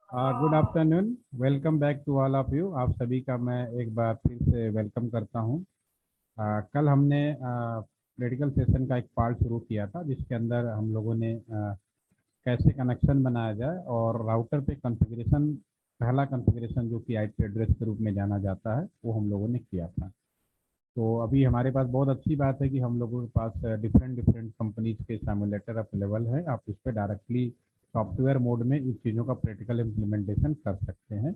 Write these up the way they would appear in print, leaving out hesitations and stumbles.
Good afternoon. Welcome back to all of you. आप सभी का मैं एक बार फिर से वेलकम करता हूं। कल हमने प्रैक्टिकल सेशन का एक पार्ट शुरू किया था जिसके अंदर हम लोगों ने कैसे कनेक्शन बनाया जाए और राउटर पे कॉन्फ़िगरेशन, पहला कॉन्फ़िगरेशन जो कि आईपी एड्रेस के रूप में जाना जाता है वो हम लोगों ने किया था। तो अभी हमारे पास बहुत अच्छी बात है कि हम लोगों के पास डिफरेंट डिफरेंट कंपनीज के सिमुलेटर अवेलेबल है। आप उस पर डायरेक्टली सॉफ्टवेयर मोड में इस चीज़ों का प्रैक्टिकल इम्प्लीमेंटेशन कर सकते हैं।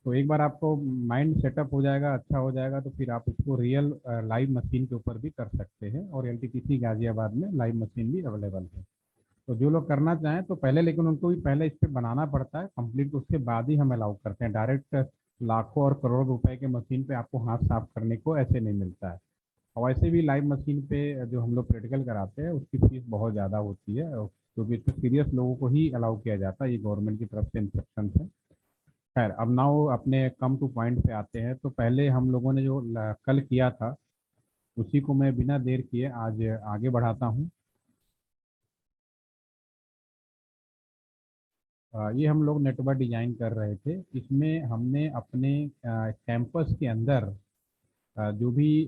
तो एक बार आपको माइंड सेटअप हो जाएगा, अच्छा हो जाएगा, तो फिर आप इसको रियल लाइव मशीन के ऊपर भी कर सकते हैं और एलटीपीसी गाजियाबाद में लाइव मशीन भी अवेलेबल है। तो जो लोग करना चाहें तो पहले, लेकिन उनको भी पहले इस पर बनाना पड़ता है कंप्लीट, उसके बाद ही हम अलाउ करते हैं। डायरेक्ट लाखों और करोड़ों रुपए के मशीन पे आपको हाथ साफ करने को ऐसे नहीं मिलता है। और वैसे भी लाइव मशीन पे जो हम लोग प्रैक्टिकल कराते हैं उसकी फीस बहुत ज़्यादा होती है, क्योंकि इसमें सीरियस लोगों को ही अलाउ किया जाता है, ये गवर्नमेंट की तरफ से इंस्ट्रक्शन है। खैर, अब नाउ अपने कम टू पॉइंट पे आते हैं। तो पहले हम लोगों ने जो कल किया था उसी को मैं बिना देर किए आज आगे बढ़ाता हूँ। ये हम लोग नेटवर्क डिजाइन कर रहे थे। इसमें हमने अपने कैंपस के अंदर जो भी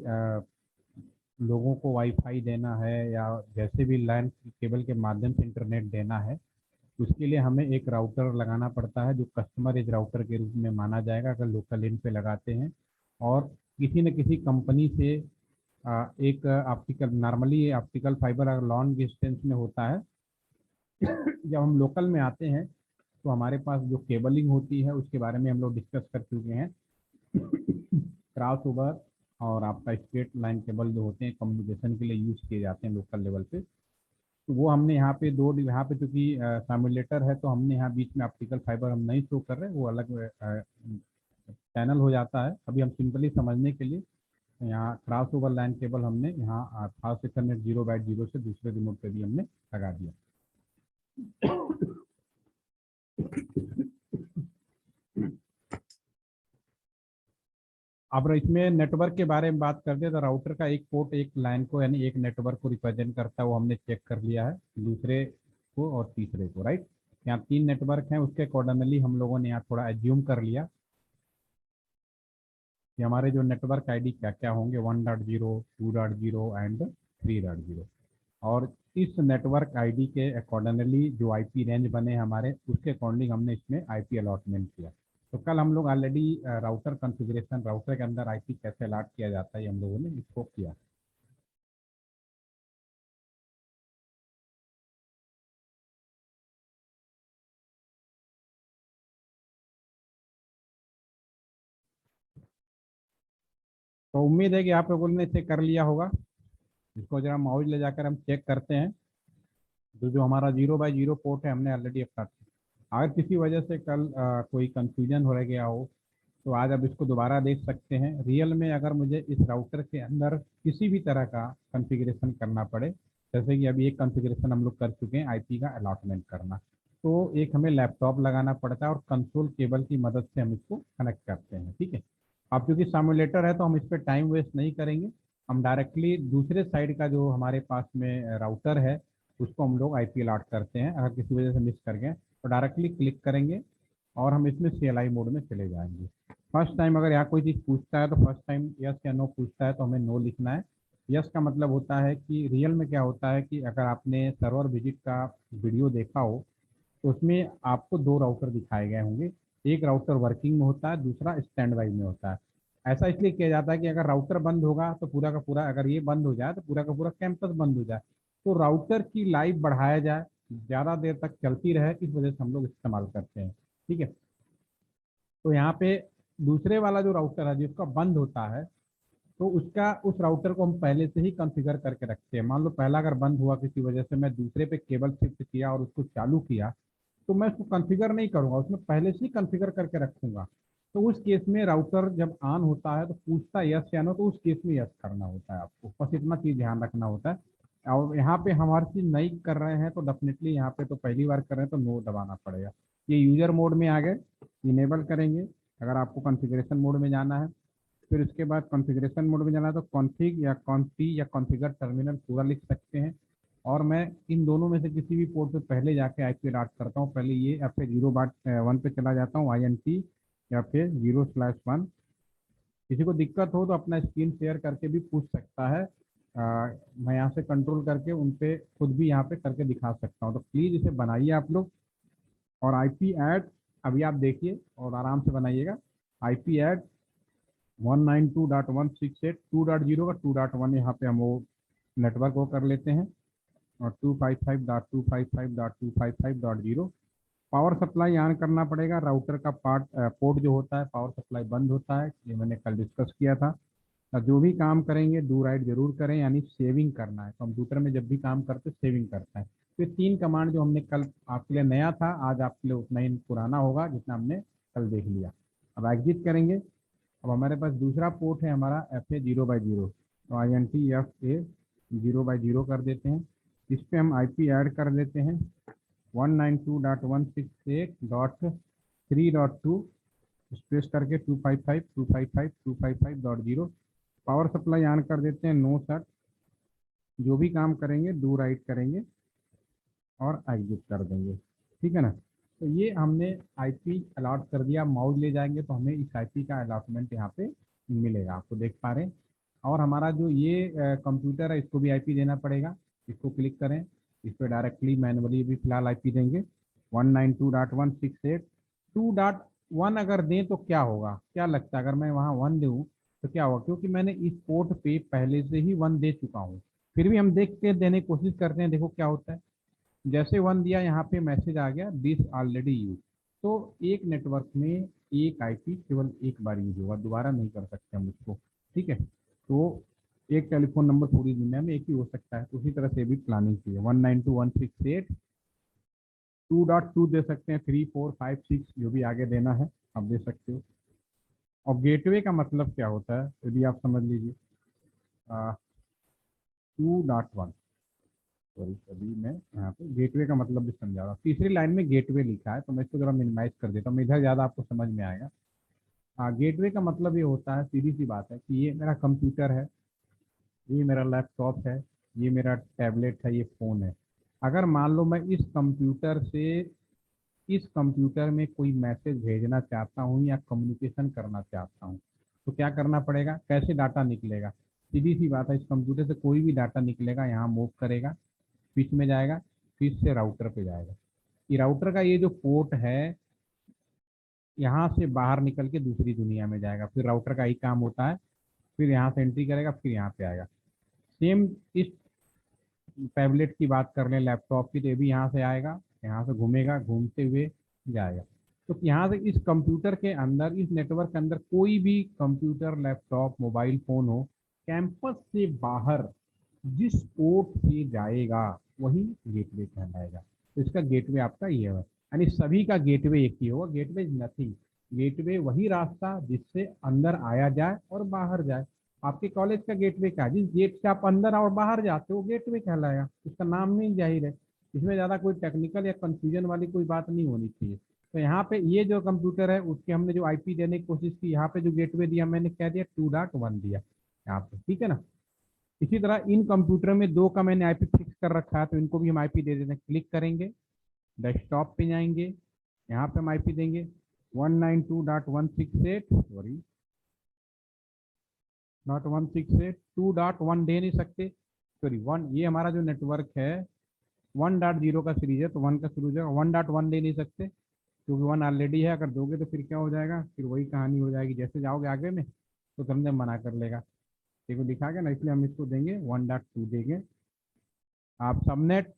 लोगों को वाईफाई देना है या जैसे भी लैन केबल के माध्यम से इंटरनेट देना है, उसके लिए हमें एक राउटर लगाना पड़ता है जो कस्टमर एज राउटर के रूप में माना जाएगा अगर लोकल इन पे लगाते हैं। और किसी न किसी कंपनी से एक ऑप्टिकल, नॉर्मली ऑप्टिकल फाइबर अगर लॉन्ग डिस्टेंस में होता है, जब हम लोकल में आते हैं तो हमारे पास जो केबलिंग होती है उसके बारे में हम लोग डिस्कस कर चुके हैं। क्रॉस ओवर और आपका स्ट्रेट लाइन केबल जो होते हैं कम्युनिकेशन के लिए यूज किए जाते हैं लोकल लेवल पे, तो वो हमने यहाँ पे दो, यहाँ पे चूंकि सिमुलेटर है तो हमने यहाँ बीच में ऑप्टिकल फाइबर हम नहीं शो कर रहे, वो अलग चैनल हो जाता है। अभी हम सिंपली समझने के लिए यहाँ क्रॉस ओवर लाइन केबल हमने यहाँ फास्ट इथरनेट 0/0 से दूसरे रिमोट पे भी हमने लगा दिया। अब इसमें नेटवर्क के बारे में बात करते हैं तो राउटर का एक पोर्ट एक लाइन को यानी एक नेटवर्क को रिप्रेजेंट करता है, वो हमने चेक कर लिया है, दूसरे को और तीसरे को, राइट। यहाँ 3 नेटवर्क हैं, उसके अकॉर्डिंगली हम लोगों ने यहाँ थोड़ा एज्यूम कर लिया कि हमारे जो नेटवर्क आईडी क्या क्या होंगे, 1.0, 2.0 एंड 3.0। और इस नेटवर्क आईडी के अकॉर्डिंगली जो आईपी रेंज बने हमारे, उसके अकॉर्डिंग हमने इसमें आईपी अलॉटमेंट किया। तो कल हम लोग ऑलरेडी राउटर कॉन्फ़िगरेशन, राउटर के अंदर आईपी कैसे अलॉट किया जाता है, हम लोगों ने इसको किया। तो उम्मीद है कि आप लोगों ने इसे कर लिया होगा। इसको जरा माउस ले जाकर हम चेक करते हैं। जो जो हमारा 0/0 पोर्ट है हमने ऑलरेडी अपना, अगर किसी वजह से कल कोई कंफ्यूजन हो रह गया हो तो आज आप इसको दोबारा देख सकते हैं। रियल में अगर मुझे इस राउटर के अंदर किसी भी तरह का कॉन्फ़िगरेशन करना पड़े, जैसे कि अभी एक कॉन्फ़िगरेशन हम लोग कर चुके हैं आईपी का अलॉटमेंट करना, तो एक हमें लैपटॉप लगाना पड़ता है और कंसोल केबल की मदद से हम इसको कनेक्ट करते हैं, ठीक है। अब क्योंकि सिमुलेटर है तो हम इस पर टाइम वेस्ट नहीं करेंगे, हम डायरेक्टली दूसरे साइड का जो हमारे पास में राउटर है उसको हम लोग आईपी अलॉट करते हैं। अगर किसी वजह से मिस कर गए तो डायरेक्टली क्लिक करेंगे और हम इसमें सीएलआई मोड में चले जाएंगे। फर्स्ट टाइम अगर यहाँ कोई चीज़ पूछता है तो फर्स्ट टाइम यस या नो पूछता है तो हमें नो लिखना है। यस का मतलब होता है कि रियल में क्या होता है कि अगर आपने सर्वर विजिट का वीडियो देखा हो तो उसमें आपको 2 राउटर दिखाए गए होंगे। एक राउटर वर्किंग में होता है, दूसरा स्टैंड बाई में होता है। ऐसा इसलिए किया जाता है कि अगर राउटर बंद होगा तो पूरा का पूरा, अगर ये बंद हो जाए तो पूरा का पूरा कैंपस बंद हो जाए। तो राउटर की लाइफ बढ़ाया जाए, ज़्यादा देर तक चलती रहे, इस वजह से हम लोग इस्तेमाल करते हैं, ठीक है। तो यहाँ पे दूसरे वाला जो राउटर है जिसका बंद होता है, तो उसका, उस राउटर को हम पहले से ही कॉन्फ़िगर करके रखते हैं। मान लो पहला अगर बंद हुआ किसी वजह से, मैं दूसरे पे केबल शिफ्ट किया और उसको चालू किया, तो मैं उसको कॉन्फ़िगर नहीं करूंगा, उसमें पहले से ही कॉन्फ़िगर करके रखूंगा। तो उस केस में राउटर जब ऑन होता है तो पूछता है यस या नो, तो उस केस में यस करना होता है आपको, बस इतना चीज़ ध्यान रखना होता है। और यहाँ पे हम हर चीज़ नई कर रहे हैं तो डेफिनेटली यहाँ पे तो पहली बार कर रहे हैं तो नो दबाना पड़ेगा। ये यूजर मोड में आ गए, इनेबल करेंगे। अगर आपको कॉन्फ़िगरेशन मोड में जाना है, फिर उसके बाद कॉन्फ़िगरेशन मोड में जाना है तो कॉन्फ़िग या कॉन्फ़ी या कॉन्फ़िगर टर्मिनल पूरा लिख सकते हैं। और मैं इन दोनों में से किसी भी पोर्ट पे पहले जाके आईपी अलॉट करता हूँ। पहले ये या फिर 0/1 पे चला जाता हूँ INT या फिर 0/1। किसी को दिक्कत हो तो अपना स्क्रीन शेयर करके भी पूछ सकता है। मैं यहाँ से कंट्रोल करके उन पे खुद भी यहाँ पे करके दिखा सकता हूँ। तो प्लीज़ इसे बनाइए आप लोग। और आईपी ऐड अभी आप देखिए और आराम से बनाइएगा। आईपी ऐड 192.168.2.0 का 2.1 यहाँ पे हम वो नेटवर्क वो कर लेते हैं, और 255.255.255.0 पावर सप्लाई ऑन करना पड़ेगा। राउटर का पोर्ट जो होता है पावर सप्लाई बंद होता है, ये मैंने कल डिस्कस किया था। जो भी काम करेंगे डू राइट जरूर करें, यानी सेविंग करना है। कंप्यूटर में जब भी काम करते सेविंग करता है। तो ये 3 कमांड जो हमने कल आपके लिए नया था, आज आपके लिए उतना ही पुराना होगा जितना हमने कल देख लिया। अब एग्जिट करेंगे। अब हमारे पास दूसरा पोर्ट है हमारा FA 0/0। तो INT FA 0/0 कर देते हैं। इस पे हम IP ऐड कर देते हैं 192.168.3.2 स्पेस करके 255.255.255.0। पावर सप्लाई ऑन कर देते हैं, नो सट। जो भी काम करेंगे डू राइट करेंगे और एग्जिट कर देंगे, ठीक है ना। तो ये हमने आईपी अलॉट कर दिया। माउस ले जाएंगे तो हमें इस आईपी का अलॉटमेंट यहाँ पे मिलेगा, आपको देख पा रहे हैं। और हमारा जो ये कंप्यूटर है इसको भी आईपी देना पड़ेगा। इसको क्लिक करें, इस पर डायरेक्टली मैनुअली भी फिलहाल आईपी देंगे 192.168.2.1। अगर दें तो क्या होगा, क्या लगता है अगर मैं वहाँ 1 दूँ तो क्या होगा, क्योंकि मैंने इस पोर्ट पे पहले से ही 1 दे चुका हूँ। फिर भी हम देख के देने की कोशिश करते हैं, देखो क्या होता है। जैसे 1 दिया यहाँ पे मैसेज आ गया दिस ऑलरेडी यूज। तो एक नेटवर्क में एक आईपी केवल एक बार यूज होगा, दोबारा नहीं कर सकते हम इसको, ठीक है। तो एक टेलीफोन नंबर पूरी दुनिया में एक ही हो सकता है। उसी तरह से भी प्लानिंग चाहिए 192.168.2.2 दे सकते हैं, 3, 4, 5, 6 जो भी आगे देना है आप दे सकते हो। और गेटवे का मतलब क्या होता है यदि आप समझ लीजिए 2.1। सॉरी अभी मैं यहाँ पे गेटवे का मतलब भी समझा रहा हूँ। तीसरी लाइन में गेटवे लिखा है तो मैं इसको जरा मिनिमाइज कर देता हूँ, इधर ज़्यादा आपको समझ में आएगा। हाँ, गेटवे का मतलब ये होता है, सीधी सी बात है कि ये मेरा कंप्यूटर है, ये मेरा लैपटॉप है, ये मेरा टैबलेट है, ये फ़ोन है। अगर मान लो मैं इस कंप्यूटर में कोई मैसेज भेजना चाहता हूँ या कम्युनिकेशन करना चाहता हूँ तो क्या करना पड़ेगा, कैसे डाटा निकलेगा। सीधी सी बात है, इस कंप्यूटर से कोई भी डाटा निकलेगा, यहाँ मूव करेगा, स्विच में जाएगा, स्विच से राउटर पे जाएगा। ये राउटर का ये जो पोर्ट है यहाँ से बाहर निकल के दूसरी दुनिया में जाएगा। फिर राउटर का ही काम होता है, फिर यहाँ से एंट्री करेगा, फिर यहाँ पे आएगा। सेम इस टैबलेट की बात कर लें, लैपटॉप की, तो ये भी यहाँ से आएगा, यहाँ से घूमेगा, घूमते हुए जाएगा। तो यहाँ से इस कंप्यूटर के अंदर, इस नेटवर्क के अंदर कोई भी कंप्यूटर, लैपटॉप, मोबाइल फ़ोन हो, कैंपस से बाहर जिस पोर्ट से जाएगा वही गेटवे कहलाएगा। तो इसका गेटवे आपका ये है, यानी सभी का गेटवे एक ही होगा। गेटवे इज नथिंग, गेटवे वही रास्ता जिससे अंदर आया जाए और बाहर जाए। आपके कॉलेज का गेटवे क्या है, जिस गेट से आप अंदर और बाहर जाते हो गेटवे कहलाएगा। इसका नाम नहीं जाहिर है, इसमें ज़्यादा कोई टेक्निकल या कंफ्यूजन वाली कोई बात नहीं होनी चाहिए। तो यहाँ पे ये जो कंप्यूटर है उसके हमने जो आईपी देने की कोशिश की, यहाँ पे जो गेटवे दिया मैंने क्या दिया, 2.1 दिया यहाँ पे, ठीक है ना। इसी तरह इन कंप्यूटर में 2 का मैंने आईपी फिक्स कर रखा है तो इनको भी हम आईपी दे देते हैं। क्लिक करेंगे, डेस्कटॉप पे जाएंगे, यहाँ पे हम आईपी देंगे 192.168, सॉरी नॉट 168, 2.1 दे नहीं सकते, सॉरी 1। ये हमारा जो नेटवर्क है 1.0 का सीरीज है तो 1 का शुरू हो जाएगा। 1.1 दे नहीं सकते क्योंकि 1 ऑलरेडी है। अगर दोगे तो फिर क्या हो जाएगा, फिर वही कहानी हो जाएगी, जैसे जाओगे आगे में तो तुमने मना कर लेगा। देखो दिखा गया ना, इसलिए हम इसको देंगे 1.2 देंगे। आप सबनेट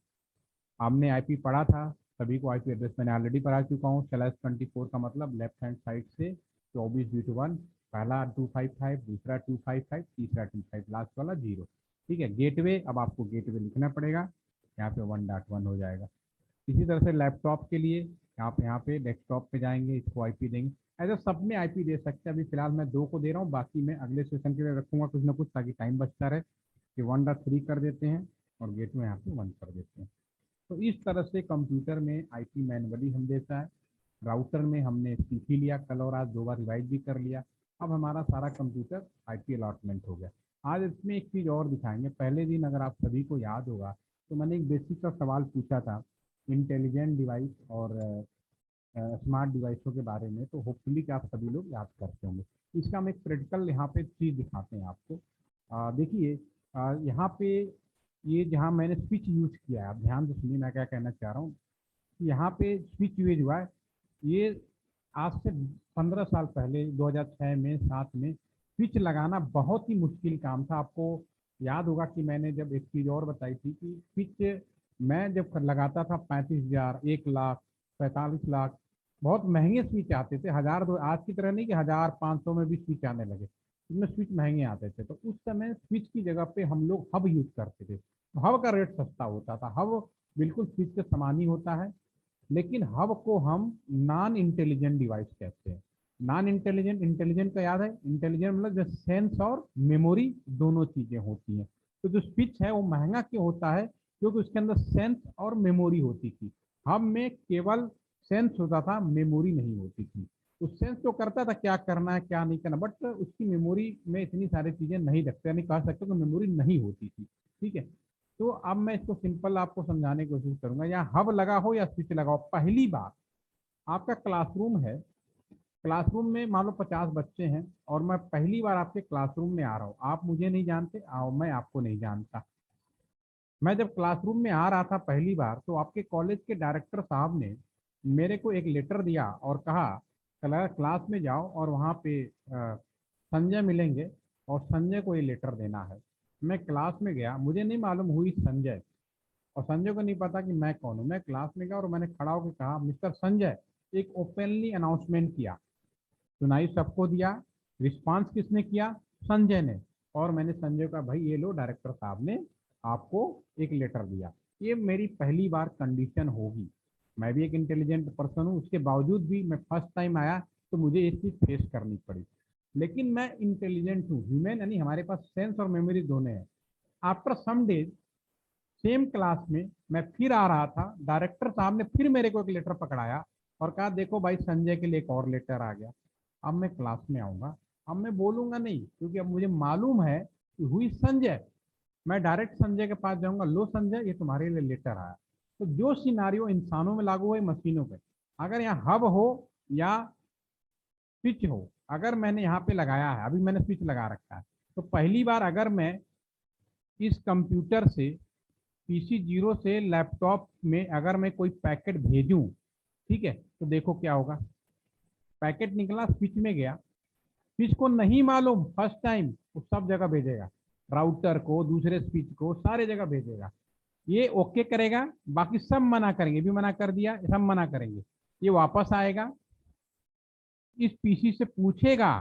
हमने आईपी पढ़ा था, सभी को आईपी एड्रेस मैंने ऑलरेडी पढ़ा चुका हूँ। /24 का मतलब लेफ्ट हैंड साइड से 24/1, पहला 255, दूसरा 255, तीसरा 25, लास्ट वाला 0, ठीक है। गेटवे, अब आपको गेटवे लिखना पड़ेगा, यहाँ पे 1.1 हो जाएगा। इसी तरह से लैपटॉप के लिए आप यहाँ पे डेस्कटॉप पे जाएंगे, इसको आईपी देंगे। ऐसे सब में आईपी दे सकते हैं। अभी फिलहाल मैं 2 को दे रहा हूँ, बाकी मैं अगले सेशन के लिए रखूँगा कुछ ना कुछ, ताकि टाइम बचता रहे। कि 1.3 कर देते हैं और गेट में यहाँ पे 1 कर देते हैं। तो इस तरह से कंप्यूटर में आईपी मैनुअली हम देता है। राउटर में हमने सीख ही लिया, कल और आज 2 बार रिवाइज भी कर लिया। अब हमारा सारा कंप्यूटर आईपी अलॉटमेंट हो गया। आज इसमें एक चीज़ और दिखाएंगे। पहले दिन अगर आप सभी को याद होगा तो मैंने एक बेसिक सा सवाल पूछा था इंटेलिजेंट डिवाइस और स्मार्ट डिवाइसों के बारे में, तो होपफुली कि आप सभी लोग याद करते होंगे। इसका हम एक प्रैक्टिकल यहाँ पे चीज़ दिखाते हैं आपको। देखिए यहाँ पे ये जहाँ मैंने स्विच यूज किया है, आप ध्यान से सुनिए मैं क्या कहना चाह रहा हूँ। यहाँ पे स्विच यूज हुआ है, ये आज से 15 साल पहले 2006 में 7 में स्विच लगाना बहुत ही मुश्किल काम था। आपको याद होगा कि मैंने जब एक चीज़ और बताई थी कि स्विच मैं जब लगाता था 35,000, 1 लाख, 45 लाख, बहुत महंगे स्विच आते थे। हजार दो, आज की तरह नहीं कि 1,000-500 में भी स्विच आने लगे, इसमें स्विच महंगे आते थे। तो उस समय स्विच की जगह पे हम लोग हब यूज करते थे। हब का रेट सस्ता होता था। हब बिल्कुल स्विच के समान ही होता है, लेकिन हब को हम नॉन इंटेलिजेंट डिवाइस कहते हैं। नॉन इंटेलिजेंट, इंटेलिजेंट का याद है, इंटेलिजेंट मतलब जो सेंस और मेमोरी दोनों चीजें होती हैं। तो जो स्विच है वो महंगा क्यों होता है? क्योंकि उसके अंदर सेंस और मेमोरी होती थी। हब में केवल सेंस होता था, मेमोरी नहीं होती थी। तो सेंस तो करता था क्या करना है क्या नहीं करना, बट उसकी मेमोरी में इतनी सारी चीजें नहीं रखते, यानी कह सकते हो कि मेमोरी नहीं होती थी। ठीक है, तो अब मैं इसको सिंपल आपको समझाने की कोशिश करूंगा। या हब लगा हो या स्विच लगा हो, पहली बार आपका क्लासरूम है, क्लासरूम में मान लो 50 बच्चे हैं और मैं पहली बार आपके क्लासरूम में आ रहा हूँ। आप मुझे नहीं जानते और मैं आपको नहीं जानता। मैं जब क्लासरूम में आ रहा था पहली बार, तो आपके कॉलेज के डायरेक्टर साहब ने मेरे को एक लेटर दिया और कहा क्लास में जाओ और वहाँ पे संजय मिलेंगे और संजय को ये लेटर देना है। मैं क्लास में गया, मुझे नहीं मालूम हुई संजय, और संजय को नहीं पता कि मैं कौन हूँ। मैं क्लास में गया और मैंने खड़ा होकर कहा मिस्टर संजय, एक ओपनली अनाउंसमेंट किया, सुनाई सबको दिया। रिस्पांस किसने किया? संजय ने। और मैंने संजय का भाई ये लो डायरेक्टर साहब ने आपको एक लेटर दिया। ये मेरी पहली बार कंडीशन होगी। मैं भी एक इंटेलिजेंट पर्सन हूँ, उसके बावजूद भी मैं फर्स्ट टाइम आया तो मुझे ये चीज़ फेस करनी पड़ी। लेकिन मैं इंटेलिजेंट हूँ, ह्यूमन, यानी हमारे पास सेंस और मेमोरी दोनों है। After some days same class में मैं फिर आ रहा था, डायरेक्टर साहब ने फिर मेरे को एक लेटर पकड़ाया और कहा देखो भाई संजय के लिए एक और लेटर आ गया। अब मैं क्लास में आऊंगा, अब मैं बोलूंगा नहीं क्योंकि अब मुझे मालूम है कि हुई संजय। मैं डायरेक्ट संजय के पास जाऊंगा, लो संजय ये तुम्हारे लिए लेटर आया। तो जो सिनारियो इंसानों में लागू है मशीनों पे, अगर यहाँ हब हो या स्विच हो, अगर मैंने यहाँ पे लगाया है, अभी मैंने स्विच लगा रखा है, तो पहली बार अगर मैं इस कंप्यूटर से PC0 से लैपटॉप में अगर मैं कोई पैकेट भेजूं, ठीक है, तो देखो क्या होगा। पैकेट निकला, स्विच में गया, स्विच को नहीं मालूम फर्स्ट टाइम वो सब जगह भेजेगा, राउटर को, दूसरे स्विच को, सारे जगह भेजेगा। ये ओके करेगा, बाकी सब मना करेंगे, भी मना कर दिया, सब मना करेंगे। ये वापस आएगा, इस PC से पूछेगा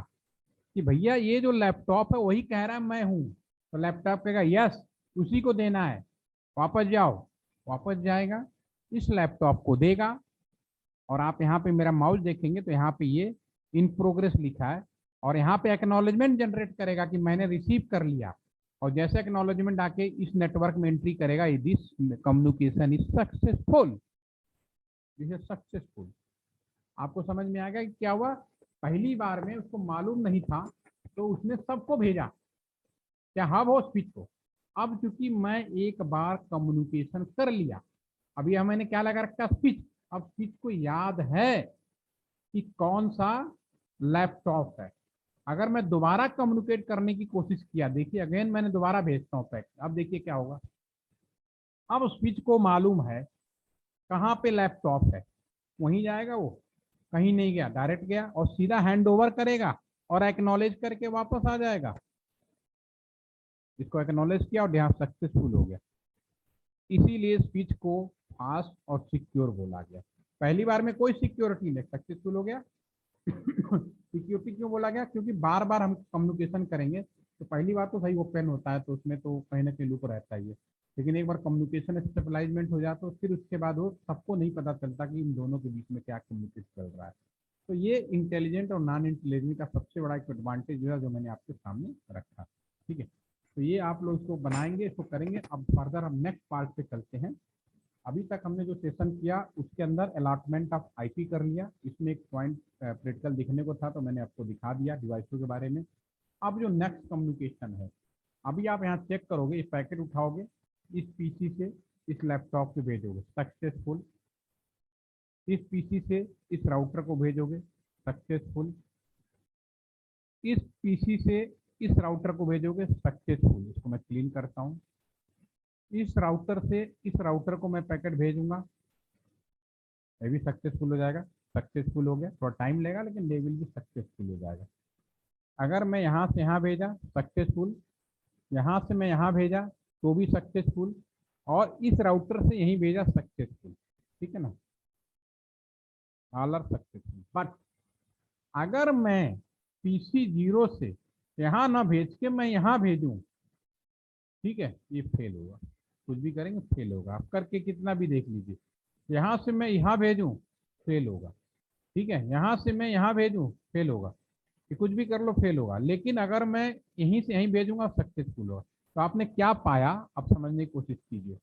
कि भैया ये जो लैपटॉप है वही कह रहा है मैं हूं, तो लैपटॉप कहेगा यस उसी को देना है, वापस जाओ। वापस जाएगा, इस लैपटॉप को देगा, और आप यहाँ पे मेरा माउस देखेंगे तो यहाँ पे ये इन प्रोग्रेस लिखा है, और यहाँ पे एक्नॉलेजमेंट जनरेट करेगा कि मैंने रिसीव कर लिया। और जैसे एक्नॉलेजमेंट आके इस नेटवर्क में एंट्री करेगा, this communication is successful, this is successful. आपको समझ में आएगा कि क्या हुआ। पहली बार में उसको मालूम नहीं था तो उसने सबको भेजा, क्या हब हो स्विच हो। अब चूंकि मैं एक बार कम्युनिकेशन कर लिया, अभी मैंने क्या लगा रखा, स्विच। अब स्विच को याद है कि कौन सा लैपटॉप है। अगर मैं दोबारा कम्युनिकेट करने की कोशिश किया, देखिए अगेन मैंने दोबारा भेजता हूँ पैक, अब देखिए क्या होगा। अब स्विच को मालूम है कहाँ पे लैपटॉप है, वहीं जाएगा वो, कहीं नहीं गया, डायरेक्ट गया और सीधा हैंड ओवर करेगा और एक्नॉलेज करके वापस आ जाएगा। इसको एक्नॉलेज किया और यहाँ सक्सेसफुल हो गया। इसीलिए स्विच को फास्ट और सिक्योर बोला गया। पहली बार में कोई सिक्योरिटी नहीं, सक्सेसफुल हो गया। सिक्योरिटी क्यों बोला गया? क्योंकि बार बार हम कम्युनिकेशन करेंगे तो पहली बार तो सही ओपन होता है, तो उसमें तो कहीं ना कहीं लूप रहता ही है। लेकिन एक बार कम्युनिकेशन स्टेबलाइजमेंट हो जाता है तो फिर उसके बाद वो सबको नहीं पता चलता कि इन दोनों के बीच में क्या कम्युनिकेट चल रहा है। तो ये इंटेलिजेंट और नॉन इंटेलिजेंट का सबसे बड़ा एक एडवांटेज है जो मैंने आपके सामने रखा। ठीक है, तो ये आप लोग इसको बनाएंगे, इसको करेंगे। अब फर्दर हम नेक्स्ट पार्ट पे चलते हैं। अभी तक हमने जो सेशन किया उसके अंदर अलॉटमेंट ऑफ आईपी कर लिया, इसमें एक पॉइंट प्रैक्टिकल दिखने को था तो मैंने आपको दिखा दिया डिवाइसों के बारे में। अब जो नेक्स्ट कम्युनिकेशन है, अभी आप यहाँ चेक करोगे, इस पैकेट उठाओगे इस PC से इस लैपटॉप पे भेजोगे सक्सेसफुल, इस पीसी से इस राउटर को भेजोगे सक्सेसफुल, इस पीसी से इस राउटर को भेजोगे सक्सेसफुल। इसको मैं क्लीन करता हूँ। इस राउटर से इस राउटर को मैं पैकेट भेजूंगा, ये भी सक्सेसफुल हो जाएगा। सक्सेसफुल हो गया, थोड़ा टाइम लगेगा लेकिन ये विल भी सक्सेसफुल हो जाएगा। अगर मैं यहाँ से यहाँ भेजा सक्सेसफुल, यहाँ से मैं यहाँ भेजा तो भी सक्सेसफुल, और इस राउटर से यहीं भेजा सक्सेसफुल। ठीक है ना, ऑल आर सक्सेसफुल। बट अगर मैं पीसी 0 से यहाँ ना भेज के मैं यहाँ भेजूं, ठीक है, ये फेल होगा। कुछ भी करेंगे फेल होगा, आप करके कितना भी देख लीजिए। यहाँ से मैं यहाँ भेजूं फेल होगा, ठीक है, यहाँ से मैं यहाँ भेजूं फेल होगा, कि कुछ भी कर लो फेल होगा। लेकिन अगर मैं यहीं से यहीं भेजूंगा सक्सेसफुल होगा। तो आपने क्या पाया, अब समझने की कोशिश कीजिए।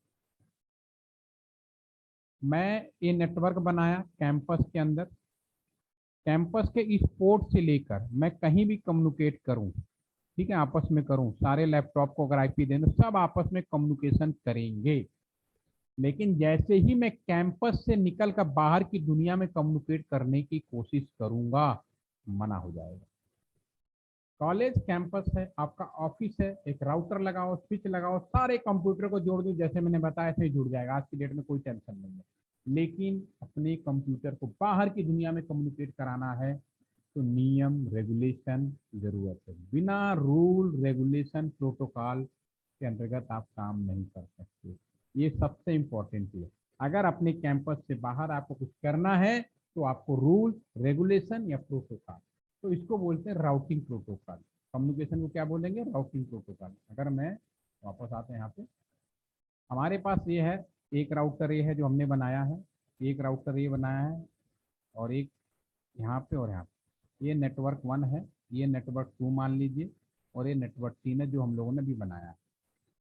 मैं ये नेटवर्क बनाया कैंपस के अंदर, कैंपस के इस पोर्ट से लेकर मैं कहीं भी कम्युनिकेट करूं, ठीक है, आपस में करूं, सारे लैपटॉप को अगर आईपी दें तो सब आपस में कम्युनिकेशन करेंगे। लेकिन जैसे ही मैं कैंपस से निकल कर बाहर की दुनिया में कम्युनिकेट करने की कोशिश करूंगा, मना हो जाएगा। कॉलेज कैंपस है, आपका ऑफिस है, एक राउटर लगाओ, स्विच लगाओ, सारे कंप्यूटर को जोड़ दो, जैसे मैंने बताया ऐसे ही जुड़ जाएगा। आज की डेट में कोई टेंशन नहीं है। लेकिन अपने कंप्यूटर को बाहर की दुनिया में कम्युनिकेट कराना है तो नियम रेगुलेशन जरूरत है। बिना रूल रेगुलेशन प्रोटोकॉल के अंतर्गत आप काम नहीं कर सकते। ये सबसे इम्पोर्टेंट है। अगर अपने कैंपस से बाहर आपको कुछ करना है तो आपको रूल रेगुलेशन या प्रोटोकॉल, तो इसको बोलते हैं राउटिंग प्रोटोकॉल। कम्युनिकेशन को क्या बोलेंगे, राउटिंग प्रोटोकॉल। अगर मैं वापस आते हैं यहाँ पे, हमारे पास ये है, एक राउटर ये है जो हमने बनाया है, एक राउटर ये बनाया है, और एक यहाँ पे और यहाँ पे। ये नेटवर्क 1 है, ये नेटवर्क 2 मान लीजिए, और ये नेटवर्क 3 है जो हम लोगों ने भी बनाया है।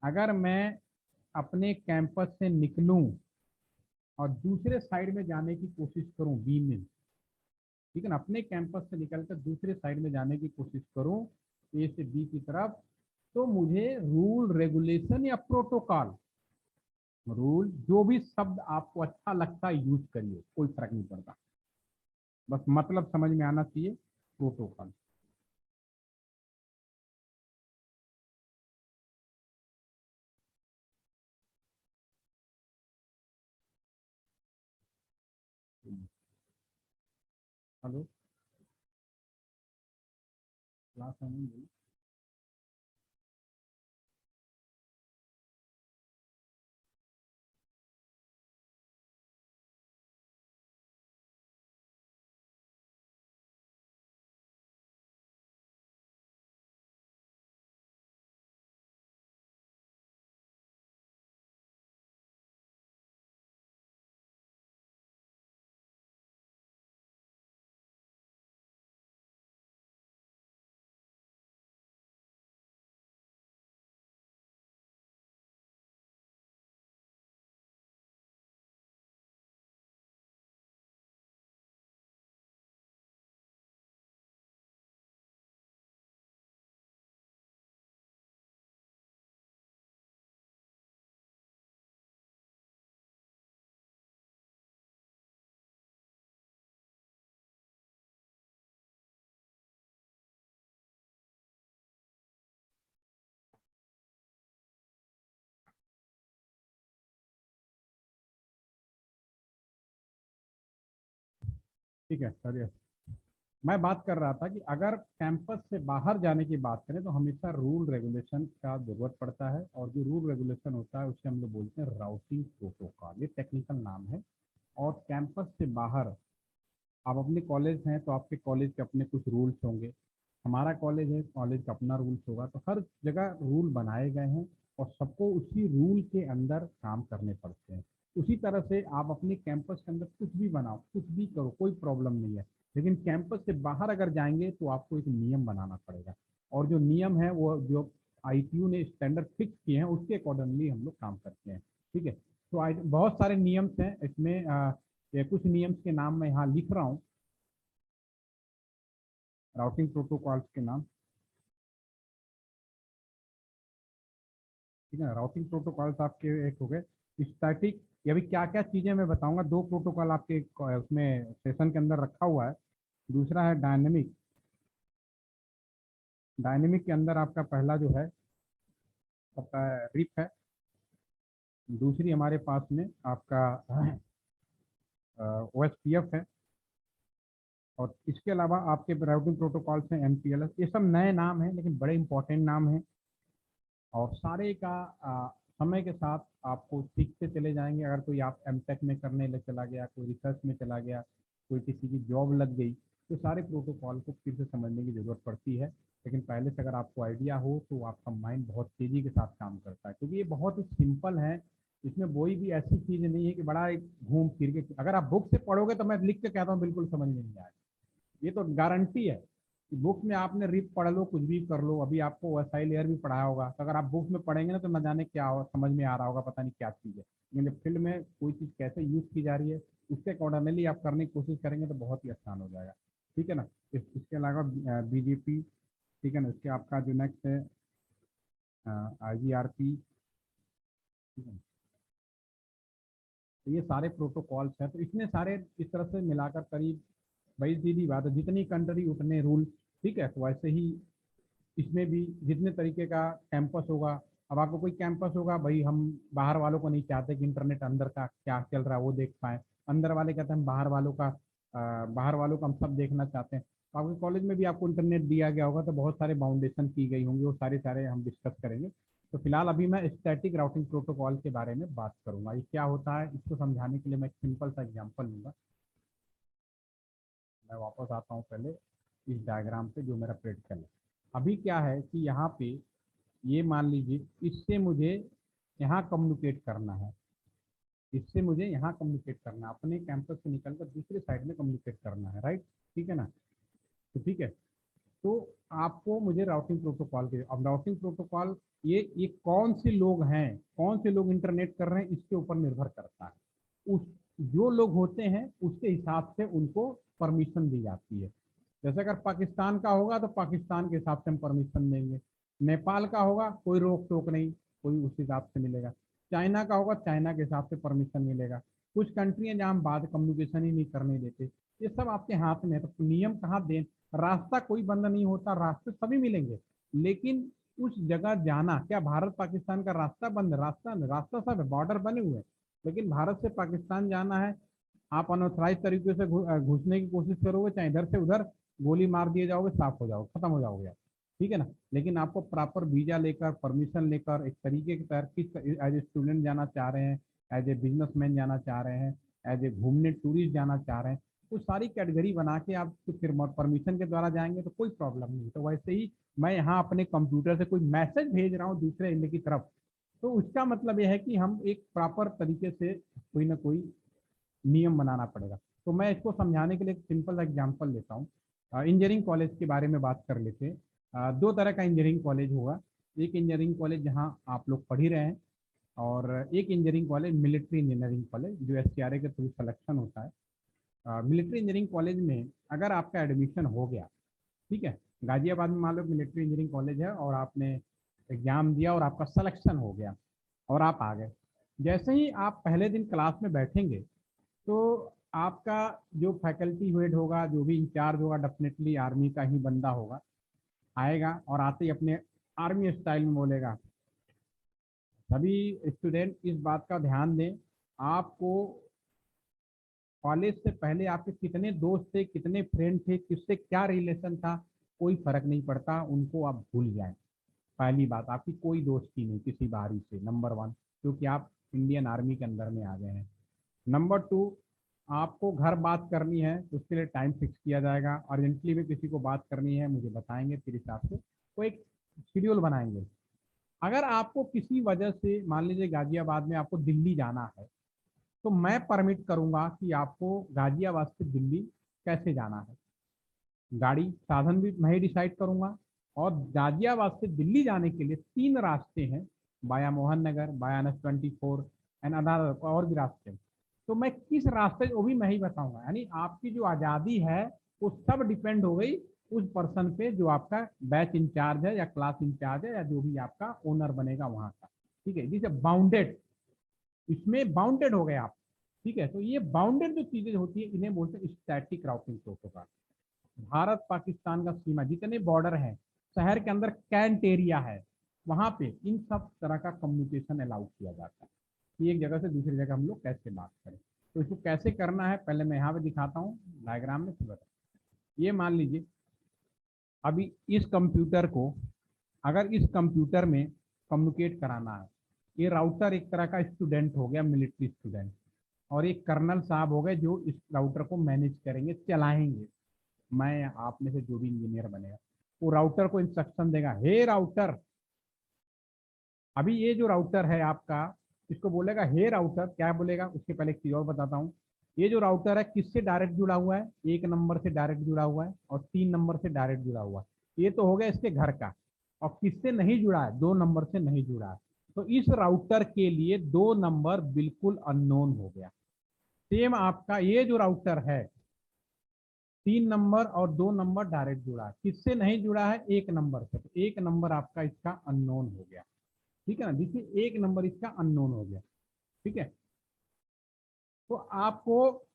अगर मैं अपने कैंपस से निकलूं और दूसरे साइड में जाने की कोशिश करूं बी में, ठीक है ना, अपने कैंपस से निकलकर दूसरे साइड में जाने की कोशिश करूं ए से बी की तरफ, तो मुझे रूल रेगुलेशन या प्रोटोकॉल, रूल जो भी शब्द आपको अच्छा लगता है यूज करिए, कोई फर्क नहीं पड़ता, बस मतलब समझ में आना चाहिए। प्रोटोकॉल, हेलो, क्लास में ठीक है चलिए। मैं बात कर रहा था कि अगर कैंपस से बाहर जाने की बात करें तो हमेशा रूल रेगुलेशन का जरूरत पड़ता है, और जो रूल रेगुलेशन होता है उसे हम लोग बोलते हैं राउटिंग प्रोटोकॉल, ये टेक्निकल नाम है। और कैंपस से बाहर आप अपने कॉलेज हैं तो आपके कॉलेज के अपने कुछ रूल्स होंगे, हमारा कॉलेज है, कॉलेज का अपना रूल्स होगा, तो हर जगह रूल बनाए गए हैं और सबको उसी रूल के अंदर काम करने पड़ते हैं। उसी तरह से आप अपने कैंपस के अंदर कुछ भी बनाओ, कुछ भी करो, कोई प्रॉब्लम नहीं है। लेकिन कैंपस से बाहर अगर जाएंगे तो आपको एक नियम बनाना पड़ेगा, और जो नियम है वो जो आईटीयू ने स्टैंडर्ड फिक्स किए हैं उसके अकॉर्डिंगली हम लोग काम करते हैं। ठीक है, तो बहुत सारे नियम्स हैं इसमें, ये कुछ नियम्स के नाम मैं यहाँ लिख रहा हूँ, राउटिंग प्रोटोकॉल्स के नाम। ठीक है, राउटिंग प्रोटोकॉल्स आपके एक हो गए। स्टैटिक, ये अभी क्या क्या चीज़ें मैं बताऊंगा। दो प्रोटोकॉल आपके उसमें सेशन के अंदर रखा हुआ है। दूसरा है डायनेमिक। डायनेमिक के अंदर आपका पहला जो है आपका रिप है। दूसरी हमारे पास में आपका OSPF है। और इसके अलावा आपके राउटिंग प्रोटोकॉल्स हैं MPLS। ये सब नए नाम हैं लेकिन बड़े इंपॉर्टेंट नाम हैं। और सारे का समय के साथ आपको सीखते चले जाएंगे। अगर कोई आप MTech में करने लग चला गया, कोई रिसर्च में चला गया, कोई किसी की जॉब लग गई, तो सारे प्रोटोकॉल को फिर से समझने की ज़रूरत पड़ती है। लेकिन पहले से अगर आपको आइडिया हो तो आपका माइंड बहुत तेज़ी के साथ काम करता है, क्योंकि ये बहुत ही सिंपल है। इसमें कोई भी ऐसी चीज़ नहीं है कि बड़ा घूम फिर के, अगर आप बुक से पढ़ोगे तो मैं लिख के कहता हूँ बिल्कुल समझ में नहीं आएगा, ये तो गारंटी है। कि बुक में आपने रिप पढ़ लो, कुछ भी कर लो, अभी आपको वसाई लेयर भी पढ़ाया होगा, तो अगर आप बुक में पढ़ेंगे ना तो न जाने क्या हो, समझ में आ रहा होगा, पता नहीं क्या चीज़ है। लेकिन जब फील्ड में कोई चीज़ कैसे यूज़ की जा रही है उसके अकॉर्डिंगली आप करने की कोशिश करेंगे तो बहुत ही आसान हो जाएगा। ठीक है ना। इसके अलावा BGP, ठीक है ना। इसके आपका जो नेक्स्ट है IGRP, ठीक है। तो ये सारे प्रोटोकॉल्स हैं, तो इसमें सारे इस तरह से मिलाकर करीब, भाई सीधी बात है, जितनी कंट्री उतने रूल। ठीक है, तो वैसे ही इसमें भी जितने तरीके का कैंपस होगा। अब आपको कोई कैंपस होगा, भाई हम बाहर वालों को नहीं चाहते कि इंटरनेट अंदर का क्या चल रहा है वो देख पाए। अंदर वाले कहते हैं हम बाहर वालों का हम सब देखना चाहते हैं। तो आपके कॉलेज में भी आपको इंटरनेट दिया गया होगा, तो बहुत सारे बाउंडेशन की गई होंगी, वो सारे सारे हम डिस्कस करेंगे। तो फिलहाल अभी मैं स्टैटिक राउटिंग प्रोटोकॉल के बारे में बात करूंगा। ये क्या होता है इसको समझाने के लिए मैं एक सिंपल सा एग्जांपल लूंगा। मैं वापस आता हूँ पहले इस डायग्राम पे जो मेरा प्रैक्टिकल है। अभी क्या है कि यहाँ पे ये मान लीजिए इससे मुझे यहाँ कम्युनिकेट करना है, इससे मुझे यहाँ कम्युनिकेट करना है, अपने कैंपस से निकलकर दूसरे साइड में कम्युनिकेट करना है, राइट। ठीक है ना। तो ठीक है, तो आपको मुझे राउटिंग प्रोटोकॉल के, अब राउटिंग प्रोटोकॉल ये कौन से लोग हैं, कौन से लोग इंटरनेट कर रहे हैं, इसके ऊपर निर्भर करता है। उस जो लोग होते हैं उसके हिसाब से उनको परमिशन दी जाती है। जैसे अगर पाकिस्तान का होगा तो पाकिस्तान के हिसाब से हम परमिशन देंगे। नेपाल का होगा कोई रोक टोक नहीं, कोई उस हिसाब से मिलेगा। चाइना का होगा चाइना के हिसाब से परमिशन मिलेगा। कुछ कंट्री हैं जहाँ हम बात कम्युनिकेशन ही नहीं करने देते। ये सब आपके हाथ में है, तो नियम कहाँ दें। रास्ता कोई बंद नहीं होता, रास्ते सभी मिलेंगे, लेकिन उस जगह जाना, क्या भारत पाकिस्तान का रास्ता बंद, रास्ता रास्ता सब है, बॉर्डर बने हुए हैं, लेकिन भारत से पाकिस्तान जाना है, आप अनऑथराइज तरीके से घुसने की कोशिश करोगे, चाहे इधर से उधर गोली मार दिए जाओगे, साफ हो जाओगे, खत्म हो जाओगे आप। ठीक है ना। लेकिन आपको प्रॉपर वीजा लेकर, परमिशन लेकर, एक तरीके के तहत किस एज ए स्टूडेंट जाना चाह रहे हैं, एज ए बिजनेसमैन जाना चाह रहे हैं, एज ए घूमने टूरिस्ट जाना चाह रहे हैं, तो सारी कैटेगरी बना के आप फिर परमिशन के द्वारा जाएंगे तो कोई प्रॉब्लम नहीं। तो वैसे ही मैं यहाँ अपने कंप्यूटर से कोई मैसेज भेज रहा हूँ दूसरे इंडिया की तरफ, तो उसका मतलब यह है कि हम एक प्रॉपर तरीके से कोई ना कोई नियम बनाना पड़ेगा। तो मैं इसको समझाने के लिए एक सिंपल एग्जांपल लेता हूँ। इंजीनियरिंग कॉलेज के बारे में बात कर लेते हैं। दो तरह का इंजीनियरिंग कॉलेज होगा। एक इंजीनियरिंग कॉलेज जहाँ आप लोग पढ़ ही रहे हैं, और एक engineering college military engineering college जो SCRA के थ्रू सिलेक्शन होता है। मिलिट्री इंजीनियरिंग कॉलेज में अगर आपका एडमिशन हो गया, ठीक है, गाजियाबाद में मान लो मिलिट्री इंजीनियरिंग कॉलेज है, और आपने एग्जाम दिया और आपका सिलेक्शन हो गया और आप आ गए। जैसे ही आप पहले दिन क्लास में बैठेंगे तो आपका जो फैकल्टी हेड होगा, जो भी इंचार्ज होगा, डेफिनेटली आर्मी का ही बंदा होगा, आएगा और आते ही अपने आर्मी स्टाइल में बोलेगा, सभी स्टूडेंट इस बात का ध्यान दें, आपको कॉलेज से पहले आपके कितने दोस्त थे, कितने फ्रेंड थे, किससे क्या रिलेशन था, कोई फर्क नहीं पड़ता, उनको आप भूल जाएं। पहली बात, आपकी कोई दोस्ती नहीं किसी बाहरी से, नंबर वन, क्योंकि आप इंडियन आर्मी के अंदर में आ गए हैं। नंबर टू, आपको घर बात करनी है तो उसके लिए टाइम फिक्स किया जाएगा। अर्जेंटली में किसी को बात करनी है मुझे बताएंगे, फिर हिसाब से तो एक शेड्यूल बनाएंगे। अगर आपको किसी वजह से मान लीजिए गाजियाबाद में आपको दिल्ली जाना है, तो मैं परमिट करूंगा कि आपको गाजियाबाद से दिल्ली कैसे जाना है, गाड़ी साधन भी मैं ही डिसाइड करूंगा। और गाजियाबाद से दिल्ली जाने के लिए 3 रास्ते हैं, बाया मोहन नगर, बाया NH-24 एंड अदर और भी रास्ते हैं। तो मैं किस रास्ते, वो भी मैं ही बताऊंगा। यानी आपकी जो आज़ादी है वो सब डिपेंड हो गई उस पर्सन पे जो आपका बैच इंचार्ज है या क्लास इंचार्ज है या जो भी आपका ओनर बनेगा वहाँ का। ठीक है, दिस बाउंडेड, इसमें बाउंडेड हो गए आप। ठीक है, तो ये बाउंडेड जो चीजें होती है इन्हें बोलते हैं static routing protocol. Bharat Pakistan का सीमा जितने बॉर्डर है, शहर के अंदर कैंट एरिया है, वहां पे इन सब तरह का कम्युनिकेशन अलाउ किया जाता है कि एक जगह से दूसरी जगह हम लोग कैसे बात करें। तो इसको कैसे करना है पहले मैं यहाँ पे दिखाता हूँ डायग्राम में, फिर बताता हूँ। ये मान लीजिए अभी इस कंप्यूटर को, अगर इस कंप्यूटर में कम्युनिकेट कराना है, ये राउटर एक तरह का स्टूडेंट हो गया, मिलिट्री स्टूडेंट, और एक कर्नल साहब हो गए जो इस राउटर को मैनेज करेंगे, चलाएंगे। मैं आप में से जो भी इंजीनियर बनेगा वो राउटर को इंस्ट्रक्शन देगा, हे राउटर। अभी ये जो राउटर है आपका, इसको बोलेगा हे राउटर, क्या बोलेगा उसके पहले एक चीज और बताता हूँ। ये जो राउटर है किससे डायरेक्ट जुड़ा हुआ है, 1 नंबर से डायरेक्ट जुड़ा हुआ है और 3 नंबर से डायरेक्ट जुड़ा हुआ है। ये तो हो गया इसके घर का। और किससे नहीं जुड़ा है, 2 नंबर से नहीं जुड़ा है। तो इस राउटर के लिए 2 नंबर बिल्कुल अननोन हो गया। सेम आपका ये जो राउटर है, 3 नंबर और 2 नंबर डायरेक्ट जुड़ा है, किससे नहीं जुड़ा है, 1 नंबर से। तो 1 नंबर आपका इसका अननोन हो गया। ठीक है ना, देखिए 1 नंबर इसका अननोन हो गया। ठीक है, तो आपको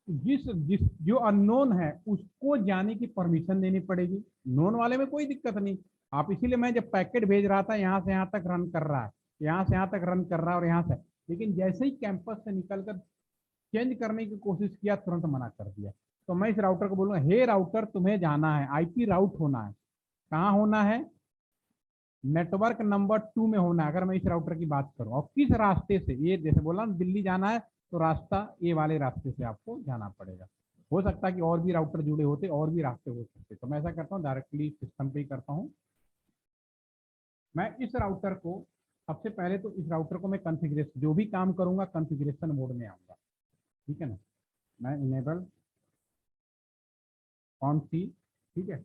जिस जिस जो अननोन है उसको जाने की परमिशन देनी पड़ेगी। नोन वाले में कोई दिक्कत नहीं। आप इसीलिए मैं जब पैकेट भेज रहा था यहाँ से यहाँ तक रन कर रहा है, यहाँ से यहाँ तक रन कर रहा है और यहाँ से, लेकिन जैसे ही कैंपस से निकलकर चेंज करने की कोशिश किया तुरंत मना कर दिया। तो मैं इस राउटर को बोलूंगा हे राउटर तुम्हें जाना है, आईपी राउट होना है। कहाँ होना है, नेटवर्क नंबर 2 में होना है अगर मैं इस राउटर की बात करूं। और किस रास्ते से, ये जैसे बोला दिल्ली जाना है तो रास्ता ये वाले रास्ते से आपको जाना पड़ेगा। हो सकता है कि और भी राउटर जुड़े होते, और भी रास्ते हो सकते, तो मैं ऐसा करता हूँ डायरेक्टली सिस्टम पे ही करता हूँ। मैं इस राउटर को, सबसे पहले तो इस राउटर को मैं कॉन्फ़िगरेशन, जो भी काम करूंगा कॉन्फ़िगरेशन मोड में आऊंगा। ठीक है ना, मैं इनेबल कौन सी, ठीक है,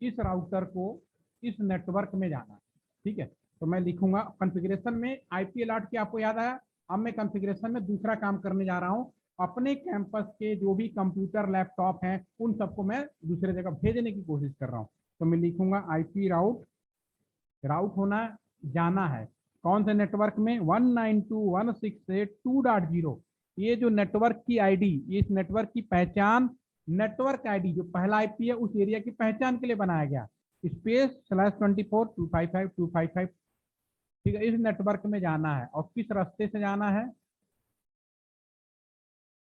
इस राउटर को इस नेटवर्क में जाना है। ठीक है, तो मैं लिखूंगा कॉन्फ़िगरेशन में आईपी अलॉट की, आपको याद आया। अब मैं कॉन्फ़िगरेशन में दूसरा काम करने जा रहा हूं, अपने कैंपस के जो भी कंप्यूटर लैपटॉप हैं उन सबको मैं दूसरे जगह भेजने की कोशिश कर रहा हूं। तो मैं लिखूंगा आईपी राउट, राउट होना जाना है कौन से नेटवर्क में, 192.168.2.0। ये जो नेटवर्क की आईडी, ये इस नेटवर्क की पहचान, नेटवर्क आईडी जो पहला आईपी है उस एरिया की पहचान के लिए बनाया गया, स्पेस /24 255 255। ठीक है, इस नेटवर्क में जाना है और किस रास्ते से जाना है,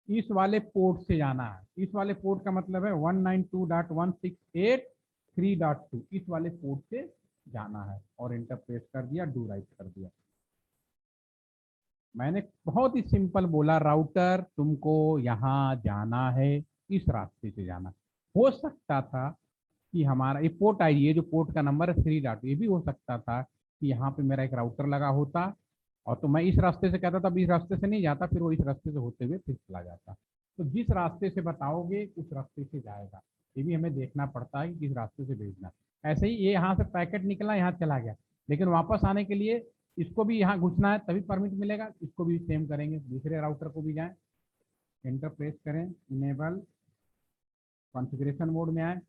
इस वाले पोर्ट से जाना है। इस वाले पोर्ट का मतलब है 192.168.3.2, इस वाले पोर्ट से जाना है। और इंटर प्रेस कर दिया, डू राइट कर दिया। मैंने बहुत ही सिंपल बोला, राउटर तुमको यहाँ जाना है, इस रास्ते से जाना। हो सकता था कि हमारा ये पोर्ट आई, ये जो पोर्ट का नंबर है 3. ये भी हो सकता था कि यहाँ पे मेरा एक राउटर लगा होता और तो मैं इस रास्ते से कहता था, अब इस रास्ते से नहीं जाता, फिर वो इस रास्ते से होते हुए फिर चला जाता। तो जिस रास्ते से बताओगे उस रास्ते से जाएगा। ये भी हमें देखना पड़ता है कि किस रास्ते से भेजना। ऐसे ही ये यहाँ से पैकेट निकला, यहाँ चला गया, लेकिन वापस आने के लिए इसको भी यहाँ घुसना है तभी परमिट मिलेगा। इसको भी सेम करेंगे, दूसरे राउटर को भी जाएं, एंटर प्रेस करें, इनेबल कॉन्फ़िगरेशन मोड में आए।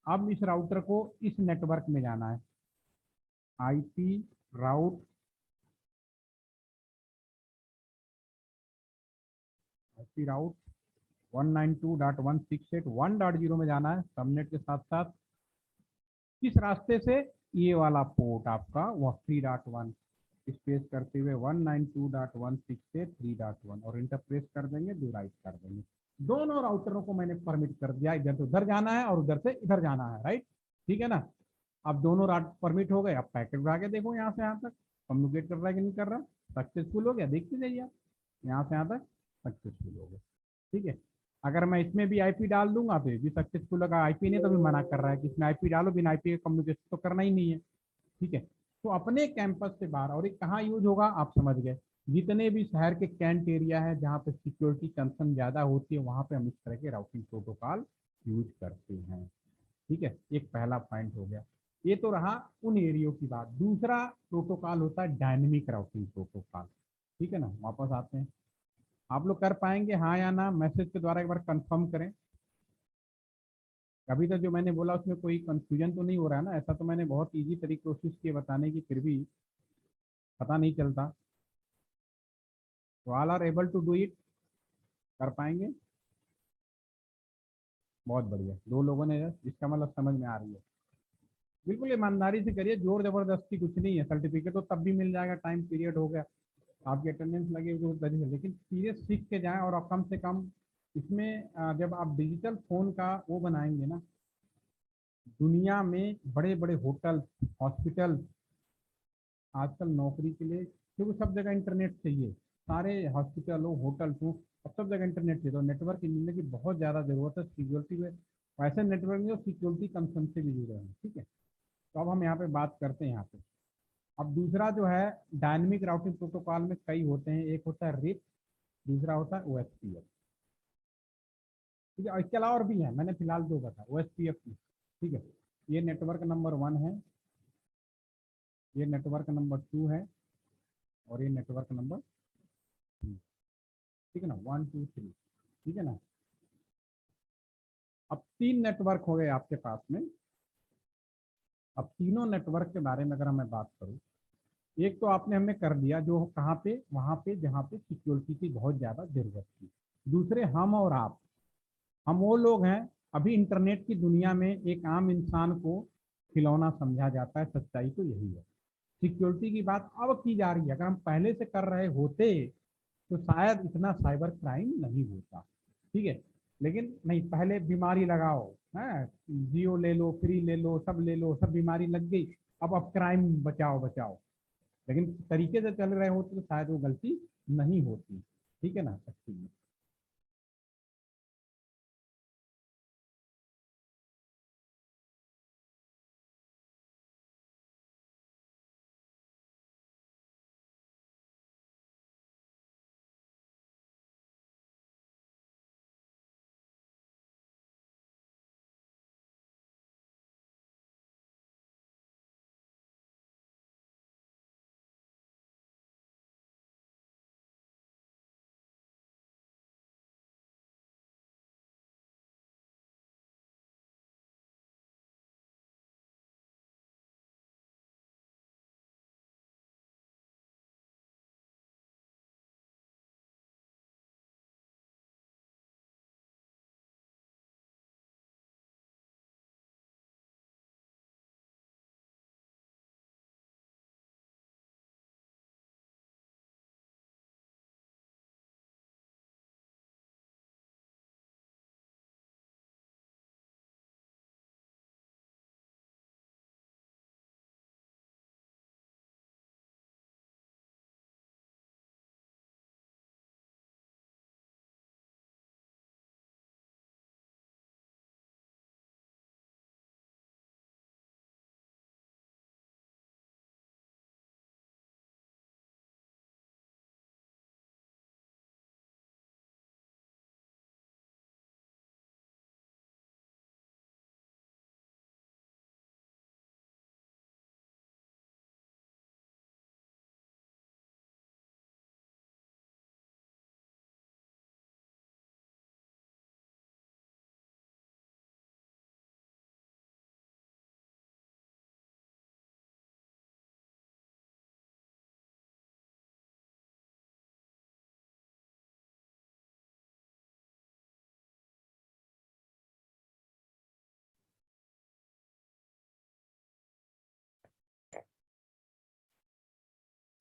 अब इस राउटर को इस नेटवर्क में जाना है, आईपी राउट, आईपी राउट 192.168.1.0 में जाना है सबनेट के साथ साथ। किस रास्ते से, ये वाला पोर्ट आपका वह 3.1 स्पेस करते हुए 192.168.3.1 और इंटर प्रेस कर देंगे, डू राइट कर देंगे। दोनों राउटरों को मैंने परमिट कर दिया, इधर से उधर जाना है और उधर से इधर जाना है, राइट। ठीक है ना, अब दोनों राउट परमिट हो गए। अब पैकेट उठा के देखो यहाँ से यहाँ तक कम्युनिकेट कर रहा है कि नहीं कर रहा, सक्सेसफुल हो गया, देखते जाइए आप, यहाँ से यहाँ तक सक्सेसफुल हो गया। ठीक है, अगर मैं इसमें भी आईपी डाल दूंगा तो ये भी सक्सेसफुल होगा। आईपी नहीं तो भी मना कर रहा है कि इसमें आईपी डालो, बिना आईपी का कम्युनिकेशन तो करना ही नहीं है। ठीक है, तो अपने कैंपस से बाहर, और ये कहाँ यूज होगा आप समझ गए, जितने भी शहर के कैंट एरिया है जहाँ पे सिक्योरिटी कंसर्न ज़्यादा होती है वहाँ पे हम इस तरह के राउटिंग प्रोटोकॉल यूज करते हैं। ठीक है, एक पहला पॉइंट हो गया। ये तो रहा उन एरियो की बात। दूसरा प्रोटोकॉल होता है डायनेमिक राउटिंग प्रोटोकॉल। ठीक है ना, वापस आते हैं। आप लोग कर पाएंगे हाँ या ना, मैसेज के द्वारा एक बार कंफर्म करें। अभी तक जो मैंने बोला उसमें कोई कंफ्यूजन तो नहीं हो रहा है ना, ऐसा तो मैंने बहुत इजी तरीके कोशिश की बताने की, फिर भी पता नहीं चलता। तो all are able to do it, कर पाएंगे? बहुत बढ़िया, दो लोगों ने, इसका मतलब समझ में आ रही है। बिल्कुल ईमानदारी से करिए, जोर जबरदस्ती कुछ नहीं है। सर्टिफिकेट तो तब भी मिल जाएगा, टाइम पीरियड हो गया, आपकी अटेंडेंस लगी जो तरीके, लेकिन चीज़ें सीख के जाएं। और कम से कम इसमें जब आप डिजिटल फोन का वो बनाएंगे ना, दुनिया में बड़े बड़े होटल, हॉस्पिटल, आजकल नौकरी के लिए, क्योंकि सब जगह इंटरनेट चाहिए, सारे हॉस्पिटल हो, होटल हो, अब सब जगह इंटरनेट चाहिए, तो नेटवर्क मिलने की बहुत ज़्यादा ज़रूरत है सिक्योरिटी में। वैसे नेटवर्क में जो सिक्योरिटी कंसर्न से भी जुड़े हैं, ठीक है। तो अब हम यहाँ पे बात करते हैं यहाँ पे। अब दूसरा जो है, डायनेमिक राउटिंग प्रोटोकॉल में कई होते हैं, एक होता है रिप, दूसरा होता है ओएसपीएफ, ठीक है। और इसके अलावा और भी है, मैंने फिलहाल दो बताया ओएसपीएफ में, ठीक है। ये नेटवर्क नंबर 1 है, ये नेटवर्क नंबर 2 है, और ये नेटवर्क नंबर 3, ठीक है ना, 1 2 3, ठीक है ना। अब 3 नेटवर्क हो गए आपके पास में। अब तीनों नेटवर्क के बारे में अगर मैं बात करूँ, एक तो आपने हमने कर दिया जो कहाँ पे, वहाँ पे जहाँ पे सिक्योरिटी की बहुत ज़्यादा ज़रूरत थी। दूसरे हम और आप, हम वो लोग हैं, अभी इंटरनेट की दुनिया में एक आम इंसान को खिलौना समझा जाता है, सच्चाई तो यही है। सिक्योरिटी की बात अब की जा रही है, अगर हम पहले से कर रहे होते तो शायद इतना साइबर क्राइम नहीं होता, ठीक है। लेकिन नहीं, पहले बीमारी लगाओ, है, जियो ले लो, फ्री ले लो, सब ले लो, सब बीमारी लग गई, अब क्राइम बचाओ बचाओ। लेकिन तरीके से चल रहे होते तो शायद वो गलती नहीं होती, ठीक है ना। अच्छी,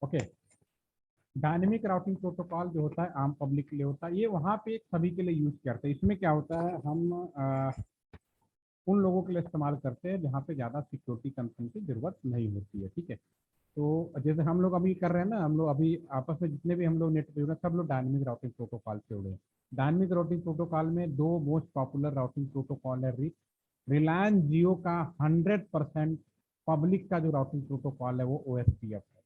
ओके। डायनेमिक राउटिंग प्रोटोकॉल जो होता है आम पब्लिक के लिए होता है, ये वहाँ पे सभी के लिए यूज करते हैं। इसमें क्या होता है, हम उन लोगों के लिए इस्तेमाल करते हैं जहाँ पे ज़्यादा सिक्योरिटी कंसर्न की जरूरत नहीं होती है, ठीक है। तो जैसे हम लोग अभी कर रहे हैं ना, हम लोग अभी आपस में जितने भी हम लोग नेट जुड़े हैं, सब लोग डायनेमिक राउटिंग प्रोटोकॉल से जुड़े हैं। डायनेमिक राउटिंग प्रोटोकॉल में दो मोस्ट पॉपुलर राउटिंग प्रोटोकॉल है। रिलायंस जियो का 100% पब्लिक का जो राउटिंग प्रोटोकॉल है वो ओएसपीएफ है,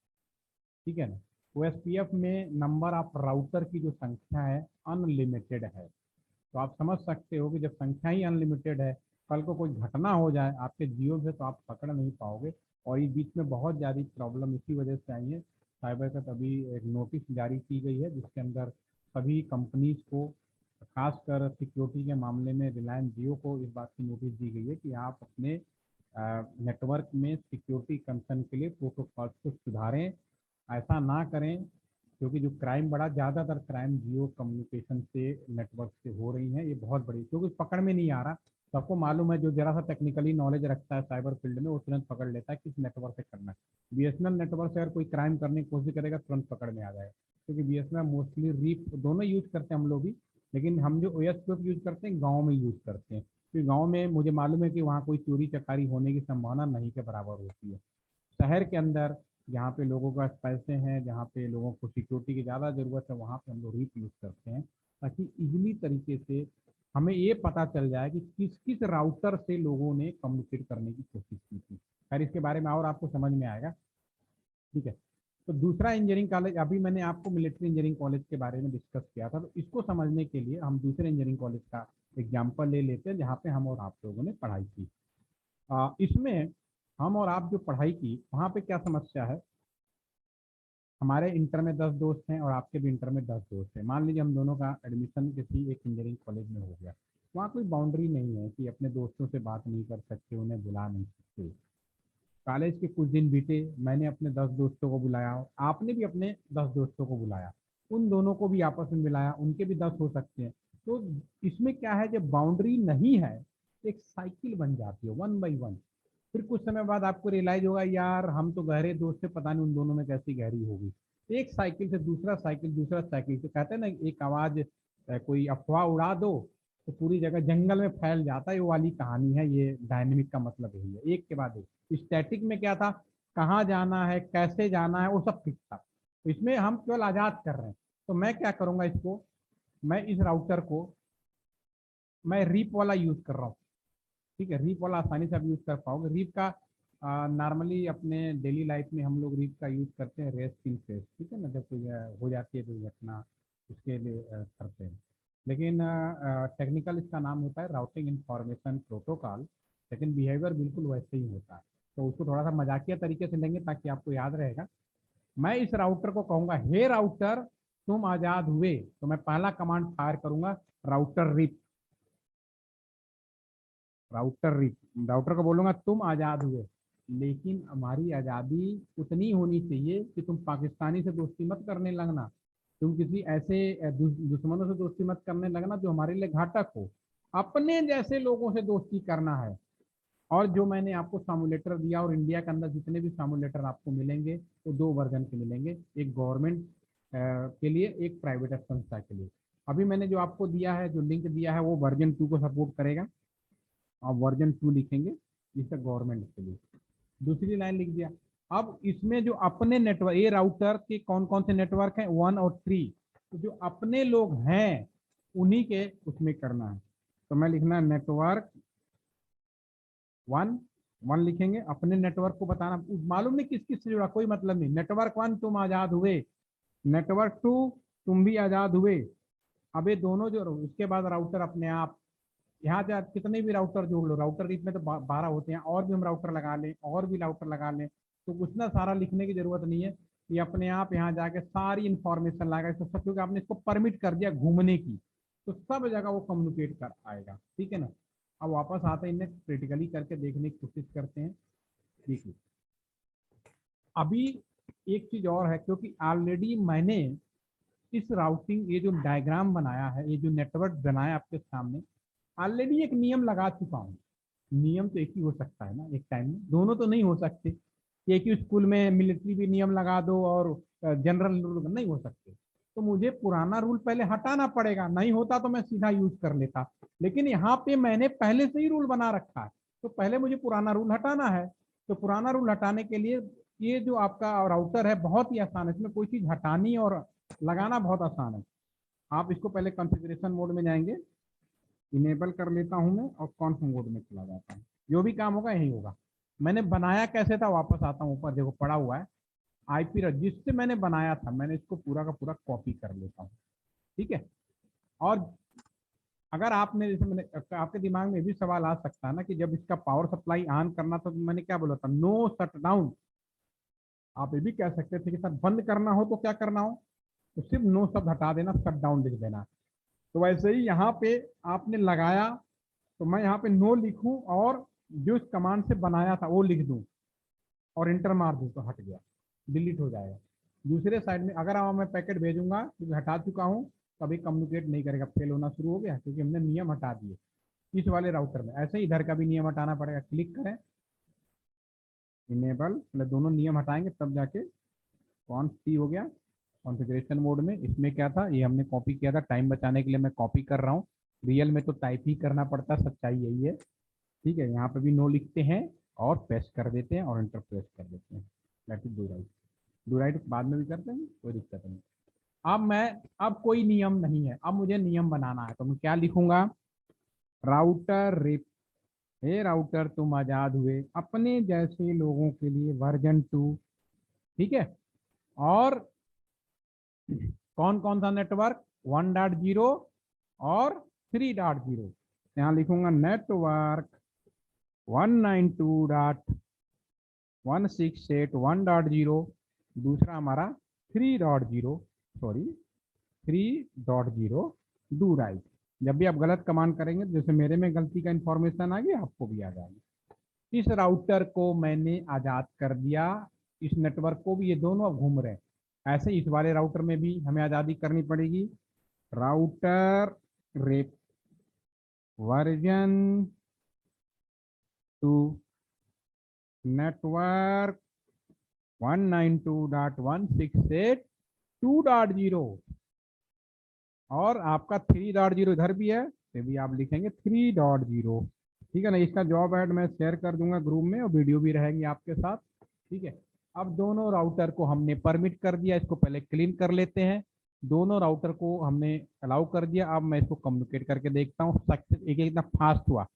ठीक है ना। ओएसपीएफ में नंबर ऑफ राउटर की जो संख्या है अनलिमिटेड है। तो आप समझ सकते हो कि जब संख्या ही अनलिमिटेड है, कल को कोई घटना हो जाए आपके जियो से तो आप पकड़ नहीं पाओगे। और इस बीच में बहुत ज़्यादा प्रॉब्लम इसी वजह से आई है। साइबर का तभी एक नोटिस जारी की गई है जिसके अंदर सभी कंपनीज को, खासकर सिक्योरिटी के मामले में रिलायंस जियो को इस बात की नोटिस दी गई है कि आप अपने नेटवर्क में सिक्योरिटी कंसर्न के लिए प्रोटोकॉल को सुधारें। ऐसा ना करें क्योंकि जो क्राइम बढ़ा, ज़्यादातर क्राइम जियो कम्युनिकेशन से, नेटवर्क से हो रही हैं, ये बहुत बड़ी, क्योंकि पकड़ में नहीं आ रहा। सबको मालूम है, जो जरा सा टेक्निकली नॉलेज रखता है साइबर फील्ड में, वो तुरंत पकड़ लेता है किस नेटवर्क से करना है। बीएसएनएल नेटवर्क से अगर कोई क्राइम करने की कोशिश करेगा, तुरंत पकड़ में आ जाएगा, क्योंकि बीएसएनएल मोस्टली रीप दोनों यूज करते हैं हम लोग भी, लेकिन हम जो ओएसपीएफ यूज करते हैं गाँव में यूज करते हैं, क्योंकि गाँव में मुझे मालूम है कि वहाँ कोई चोरी चकारी होने की संभावना नहीं के बराबर होती है। शहर के अंदर जहाँ पे लोगों के पास पैसे हैं, जहाँ पे लोगों को सिक्योरिटी की ज़्यादा ज़रूरत है, वहाँ पे हम लोग रीप यूज़ करते हैं, ताकि इजीली तरीके से हमें ये पता चल जाए कि किस किस राउटर से लोगों ने कम्युनिकेट करने की कोशिश की थी। खैर इसके बारे में और आपको समझ में आएगा, ठीक है। तो दूसरा इंजीनियरिंग कॉलेज, अभी मैंने आपको मिलिट्री इंजीनियरिंग कॉलेज के बारे में डिस्कस किया था, तो इसको समझने के लिए हम दूसरे इंजीनियरिंग कॉलेज का एग्जाम्पल ले लेते हैं, जहाँ पे हम और आप लोगों ने पढ़ाई की। इसमें हम और आप जो पढ़ाई की, वहाँ पे क्या समस्या है, हमारे इंटर में 10 दोस्त हैं और आपके भी इंटर में 10 दोस्त हैं। मान लीजिए हम दोनों का एडमिशन किसी एक इंजीनियरिंग कॉलेज में हो गया, वहाँ कोई बाउंड्री नहीं है कि अपने दोस्तों से बात नहीं कर सकते, उन्हें बुला नहीं सकते। कॉलेज के कुछ दिन बीते, मैंने अपने 10 दोस्तों को बुलाया, आपने भी अपने 10 दोस्तों को बुलाया, उन दोनों को भी आपस में मिलाया, उनके भी 10 हो सकते हैं। तो इसमें क्या है, जब बाउंड्री नहीं है, एक साइकिल बन जाती है, वन बाई वन। फिर कुछ समय बाद आपको रियलाइज होगा, यार हम तो गहरे दोस्त थे, पता नहीं उन दोनों में कैसी गहरी होगी। एक साइकिल से दूसरा साइकिल, दूसरा साइकिल से, कहते हैं ना, एक आवाज कोई अफवाह उड़ा दो तो पूरी जगह जंगल में फैल जाता है, वो वाली कहानी है। ये डायनेमिक का मतलब यही है, एक के बाद एक। स्टैटिक में क्या था, कहाँ जाना है, कैसे जाना है, वो सब फिक्स था। तो इसमें हम केवल आजाद कर रहे हैं। तो मैं क्या करूंगा, इसको, मैं इस राउटर को मैं रीप वाला यूज कर रहा हूँ, ठीक है। रीप वाला आसानी से आप यूज कर पाओगे। रीप का नॉर्मली अपने डेली लाइफ में हम लोग रीप का यूज करते हैं रेस्ट इन केस, ठीक है ना, जब कोई हो जाती है दुर्घटना, उसके लिए करते हैं। लेकिन टेक्निकल इसका नाम होता है राउटिंग इंफॉर्मेशन प्रोटोकॉल, लेकिन बिहेवियर बिल्कुल वैसे ही होता है। तो उसको थोड़ा सा मजाकिया तरीके से लेंगे ताकि आपको याद रहेगा। मैं इस राउटर को कहूंगा, हे राउटर तुम आजाद हुए, तो मैं पहला कमांड फायर करूंगा, राउटर रिप। राउटर को बोलूंगा तुम आजाद हुए, लेकिन हमारी आजादी उतनी होनी चाहिए कि तुम पाकिस्तानी से दोस्ती मत करने लगना, तुम किसी ऐसे दुश्मनों से दोस्ती मत करने लगना जो हमारे लिए घातक हो। अपने जैसे लोगों से दोस्ती करना है। और जो मैंने आपको सामुलेटर दिया, और इंडिया के अंदर जितने भी सामुलेटर आपको मिलेंगे, वो 2 वर्जन के मिलेंगे, एक गवर्नमेंट के लिए, एक प्राइवेट संस्था के लिए। अभी मैंने जो आपको दिया है, जो लिंक दिया है, वो वर्जन 2 को सपोर्ट करेगा। आप वर्जन 2 लिखेंगे, जिसका गवर्नमेंट के लिए। दूसरी लाइन लिख दिया। अब इसमें जो अपने नेटवर्क, ये राउटर के कौन कौन से नेटवर्क हैं, 1 और 3, तो जो अपने लोग हैं उन्हीं के उसमें करना है। तो मैं लिखना है नेटवर्क 1 लिखेंगे, अपने नेटवर्क को बताना, मालूम नहीं किस किस से जुड़ा, कोई मतलब नहीं। नेटवर्क 1 तुम आजाद हुए, नेटवर्क 2 तुम भी आजाद हुए। अब ये दोनों जो, उसके बाद राउटर अपने आप, यहाँ से आप कितने भी राउटर जोड़ लो, राउटर रीप में तो 12 होते हैं, और भी हम राउटर लगा लें, और भी राउटर लगा लें, तो उतना सारा लिखने की जरूरत नहीं है। ये अपने आप यहाँ जाके सारी इंफॉर्मेशन लाएगा, इसको सब, क्योंकि आपने इसको परमिट कर दिया घूमने की, तो सब जगह वो कम्युनिकेट कर पाएगा, ठीक है ना। अब वापस आते हैं, इन्हें क्रिटिकली करके देखने की कोशिश करते हैं। देखिए अभी एक चीज और है, क्योंकि ऑलरेडी मैंने इस राउटिंग, ये जो डायग्राम बनाया है, ये जो नेटवर्क बनाया आपके सामने, ऑलरेडी एक नियम लगा चुका हूँ। नियम तो एक ही हो सकता है ना एक टाइम में, दोनों तो नहीं हो सकते। एक ही स्कूल में मिलिट्री भी नियम लगा दो और जनरल रूल नहीं हो सकते। तो मुझे पुराना रूल पहले हटाना पड़ेगा, नहीं होता तो मैं सीधा यूज कर लेता, लेकिन यहाँ पे मैंने पहले से ही रूल बना रखा है, तो पहले मुझे पुराना रूल हटाना है। तो पुराना रूल हटाने के लिए, ये जो आपका राउटर है बहुत ही आसान है, इसमें कोई चीज हटानी और लगाना बहुत आसान है। आप इसको पहले कॉन्फ़िगरेशन मोड में जाएंगे, इनेबल कर लेता हूं मैं, और कॉन्फ मोड में चला जाता हूं। जो भी काम होगा यही होगा। मैंने बनाया कैसे था, वापस आता हूं ऊपर, देखो पड़ा हुआ है आईपी जिससे मैंने बनाया था, मैंने इसको पूरा का पूरा कॉपी कर लेता हूँ, ठीक है। और अगर आपने, जैसे मैंने, आपके दिमाग में भी सवाल आ सकता है ना कि जब इसका पावर सप्लाई ऑन करना था, तो मैंने क्या बोला था, नो शट डाउन। आप ये भी कह सकते थे कि सर बंद करना हो तो क्या करना हो, तो सिर्फ नो शब्द हटा देना, शट डाउन लिख देना। तो वैसे ही यहाँ पे आपने लगाया, तो मैं यहाँ पे नो लिखूं और जो इस कमांड से बनाया था वो लिख दूं और इंटर मार दूं, तो हट गया, डिलीट हो जाएगा। दूसरे साइड में अगर मैं पैकेट भेजूंगा तो हटा चुका हूँ तो अभी कम्युनिकेट नहीं करेगा, फेल होना शुरू हो गया क्योंकि हमने नियम हटा दिए इस वाले राउटर में। ऐसे ही इधर का भी नियम हटाना पड़ेगा, क्लिक करें इनेबल, मतलब दोनों नियम हटाएंगे तब जाके कौन सी हो गया कॉन्फ़िगरेशन मोड में। इसमें क्या था, ये हमने कॉपी किया था, टाइम बचाने के लिए मैं कॉपी कर रहा हूँ, रियल में तो टाइप ही करना पड़ता, सच्चाई यही है। ठीक है, यहाँ पे भी नो लिखते हैं और पेस्ट कर देते हैं और इंटर प्रेस कर देते हैं, दैट इज डू राइट बाद में भी करते हैं, कोई दिक्कत नहीं। अब कोई नियम नहीं है, अब मुझे नियम बनाना है, तो मैं क्या लिखूंगा, राउटर रिप, हे राउटर तुम आजाद हुए अपने जैसे लोगों के लिए वर्जन 2। ठीक है, और कौन कौन सा नेटवर्क, 1.0 और 3.0। यहाँ लिखूंगा नेटवर्क 192.168.1.0, दूसरा हमारा 3.0, सॉरी 3.0 डू राइट। जब भी आप गलत कमांड करेंगे, जैसे मेरे में गलती का इंफॉर्मेशन आ गया, आपको भी आ जाएगी। इस राउटर को मैंने आजाद कर दिया, इस नेटवर्क को भी, ये दोनों अब घूम रहे हैं। ऐसे इस वाले राउटर में भी हमें आज़ादी करनी पड़ेगी, राउटर रेप वर्जन 2 नेटवर्क 192.168.2.0, और आपका 3.0 इधर भी है, तो भी आप लिखेंगे 3.0। ठीक है ना, इसका जॉब ऐड मैं शेयर कर दूंगा ग्रुप में और वीडियो भी रहेंगी आपके साथ। ठीक है, अब दोनों राउटर को हमने परमिट कर दिया, इसको पहले क्लीन कर लेते हैं। दोनों राउटर को हमने अलाउ कर दिया, अब मैं इसको कम्युनिकेट करके देखता हूँ सक्सेस एक इतना फास्ट हुआ।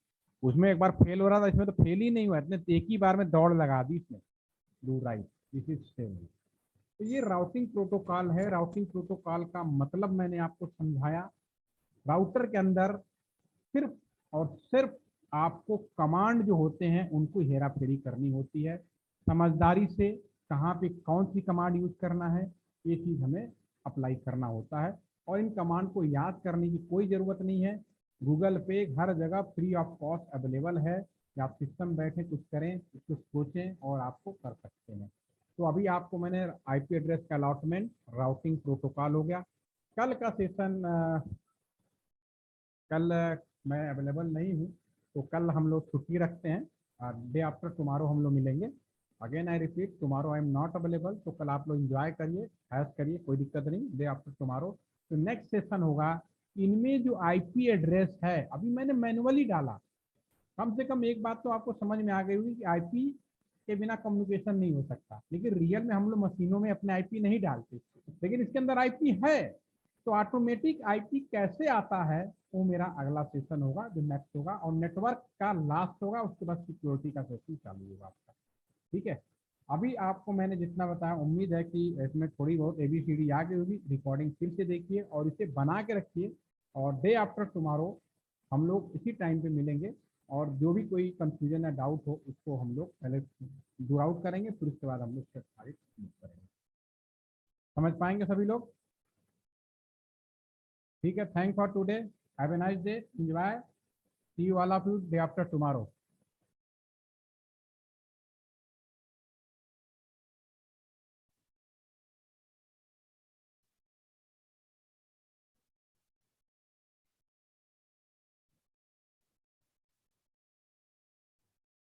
उसमें एक बार फेल हो रहा था, इसमें तो फेल ही नहीं हुआ, इतने एक ही बार में दौड़ लगा दी इसने, do right, this is same. तो ये राउटिंग प्रोटोकॉल है। राउटिंग प्रोटोकॉल का मतलब मैंने आपको समझाया, राउटर के अंदर सिर्फ और सिर्फ आपको कमांड जो होते हैं उनको हेरा फेरी करनी होती है, समझदारी से कहाँ पे कौन सी कमांड यूज करना है ये चीज़ हमें अप्लाई करना होता है। और इन कमांड को याद करने की कोई ज़रूरत नहीं है, गूगल पे हर जगह फ्री ऑफ कॉस्ट अवेलेबल है कि आप सिस्टम बैठे कुछ करें, कुछ सोचें और आपको कर सकते हैं। तो अभी आपको मैंने आईपी एड्रेस का अलॉटमेंट, राउटिंग प्रोटोकॉल हो गया। कल का सेशन, कल मैं अवेलेबल नहीं हूँ, तो कल हम लोग छुट्टी रखते हैं, डे आफ्टर टुमारो हम लोग मिलेंगे। Again I repeat, tomorrow I am not available, तो कल आप लोग एंजॉय करिए, ऐश करिए, कोई दिक्कत नहीं, डे आफ्टर टुमारो। तो नेक्स्ट सेशन होगा, इनमें जो आईपी एड्रेस है अभी मैंने मैनुअली डाला, कम से कम एक बात तो आपको समझ में आ गई होगी कि आईपी के बिना कम्युनिकेशन नहीं हो सकता, लेकिन रियल में हम लोग मशीनों में अपने आईपी नहीं डालते, लेकिन इसके अंदर आईपी है। तो ऑटोमेटिक आईपी कैसे आता है वो मेरा अगला सेशन होगा, जो नेक्स्ट होगा, और नेटवर्क का लास्ट होगा, उसके बाद सिक्योरिटी का सेशन चालू होगा आपका। ठीक है, अभी आपको मैंने जितना बताया, उम्मीद है कि इसमें थोड़ी बहुत एबीसीडी आ गई होगी। रिकॉर्डिंग फिर से देखिए और इसे बना के रखिए, और डे आफ्टर टुमारो हम लोग इसी टाइम पे मिलेंगे, और जो भी कोई कंफ्यूजन या डाउट हो उसको हम लोग पहले दूर आउट करेंगे, फिर उसके बाद हम लोग सारे करेंगे। समझ पाएंगे सभी लोग? ठीक है, thank for today, have a nice day, enjoy, see you all of you day after tomorrow.